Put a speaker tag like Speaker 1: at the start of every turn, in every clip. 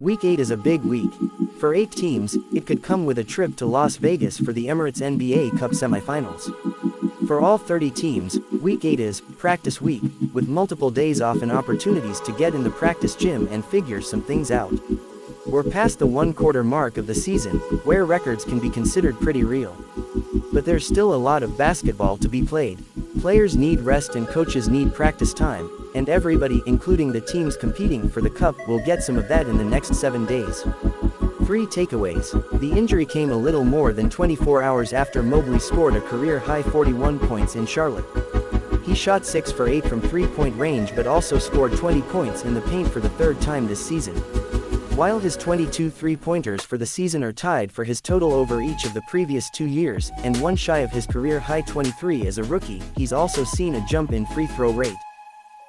Speaker 1: Week 8 is a big week. For 8 teams, it could come with a trip to Las Vegas for the Emirates NBA Cup semifinals. For all 30 teams, Week 8 is practice week, with multiple days off and opportunities to get in the practice gym and figure some things out. We're past the one-quarter mark of the season, where records can be considered pretty real. But there's still a lot of basketball to be played. Players need rest and coaches need practice time, and everybody, including the teams competing for the cup, will get some of that in the next 7 days. 3 takeaways. The injury came a little more than 24 hours after Mobley scored a career-high 41 points in Charlotte. He shot 6 for 8 from three-point range but also scored 20 points in the paint for the third time this season. While his 22 three-pointers for the season are tied for his total over each of the previous 2 years, and one shy of his career-high 23 as a rookie, he's also seen a jump in free throw rate.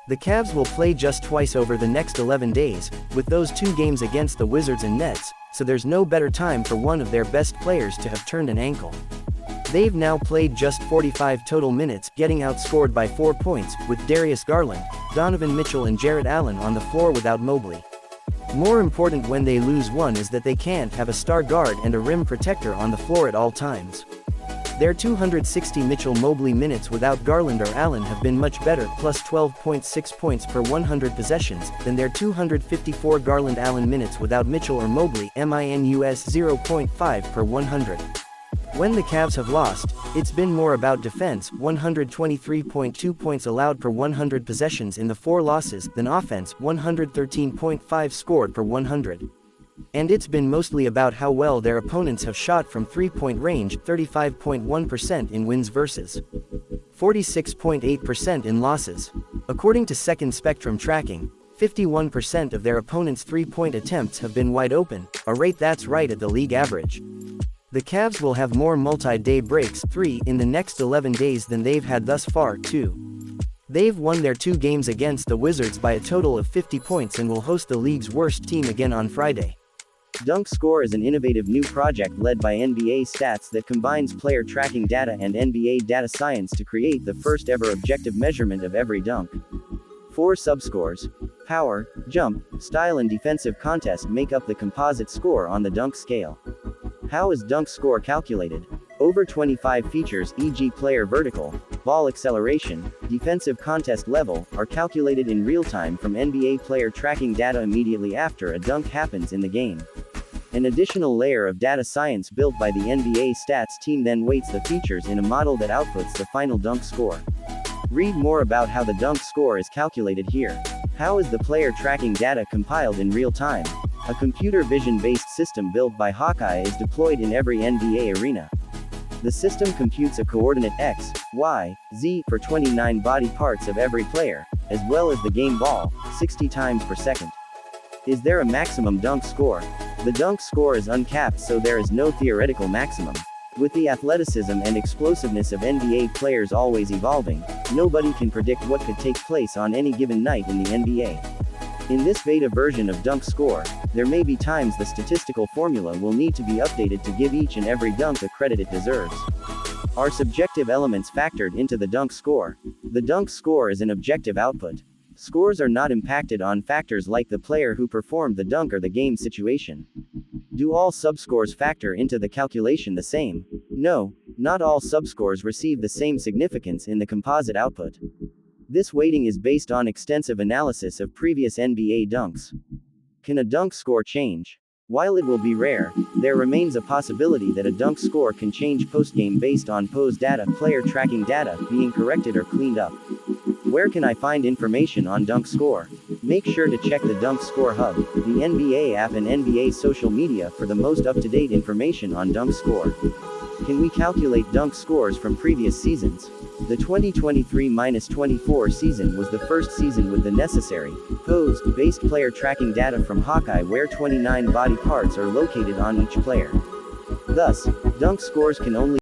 Speaker 1: The Cavs will play just twice over the next 11 days, with those 2 games against the Wizards and Nets, so there's no better time for one of their best players to have turned an ankle. They've now played just 45 total minutes, getting outscored by 4 points, with Darius Garland, Donovan Mitchell and Jarrett Allen on the floor without Mobley. More important when they lose one is that they can't have a star guard and a rim protector on the floor at all times. Their 260 Mitchell-Mobley minutes without Garland or Allen have been much better, plus 12.6 points per 100 possessions, than their 254 Garland-Allen minutes without Mitchell or Mobley, minus 0.5 per 100. When the Cavs have lost, it's been more about defense, 123.2 points allowed per 100 possessions in the 4 losses, than offense, 113.5 scored per 100. And it's been mostly about how well their opponents have shot from three-point range, 35.1% in wins versus 46.8% in losses. According to Second Spectrum tracking, 51% of their opponents' three-point attempts have been wide open, a rate that's right at the league average. The Cavs will have more multi-day breaks, 3, in the next 11 days than they've had thus far, 2. They've won their 2 games against the Wizards by a total of 50 points and will host the league's worst team again on Friday. Dunk Score is an innovative new project led by NBA Stats that combines player tracking data and NBA data science to create the first ever objective measurement of every dunk. 4 subscores: power, jump, style and defensive contest make up the composite score on the dunk scale. How is dunk score calculated? Over 25 features, e.g. player vertical, ball acceleration, defensive contest level, are calculated in real time from NBA player tracking data immediately after a dunk happens in the game. An additional layer of data science built by the NBA Stats team then weights the features in a model that outputs the final dunk score. Read more about how the dunk score is calculated here. How is the player tracking data compiled in real time? A computer vision-based system built by Hawkeye is deployed in every NBA arena. The system computes a coordinate x, y, z for 29 body parts of every player, as well as the game ball, 60 times per second. Is there a maximum dunk score? The dunk score is uncapped, so there is no theoretical maximum. With the athleticism and explosiveness of NBA players always evolving, nobody can predict what could take place on any given night in the NBA. In this beta version of Dunk Score, there may be times the statistical formula will need to be updated to give each and every dunk the credit it deserves. Are subjective elements factored into the dunk score? The dunk score is an objective output. Scores are not impacted on factors like the player who performed the dunk or the game situation. Do all subscores factor into the calculation the same? No, not all subscores receive the same significance in the composite output. This weighting is based on extensive analysis of previous NBA dunks. Can a dunk score change? While it will be rare, there remains a possibility that a dunk score can change post-game based on pose data, player tracking data, being corrected or cleaned up. Where can I find information on Dunk Score? Make sure to check the Dunk Score Hub, the NBA app and NBA social media for the most up-to-date information on Dunk Score. Can we calculate dunk scores from previous seasons? The 2023-24 season was the first season with the necessary, pose-based player tracking data from Hawkeye where 29 body parts are located on each player. Thus, dunk scores can only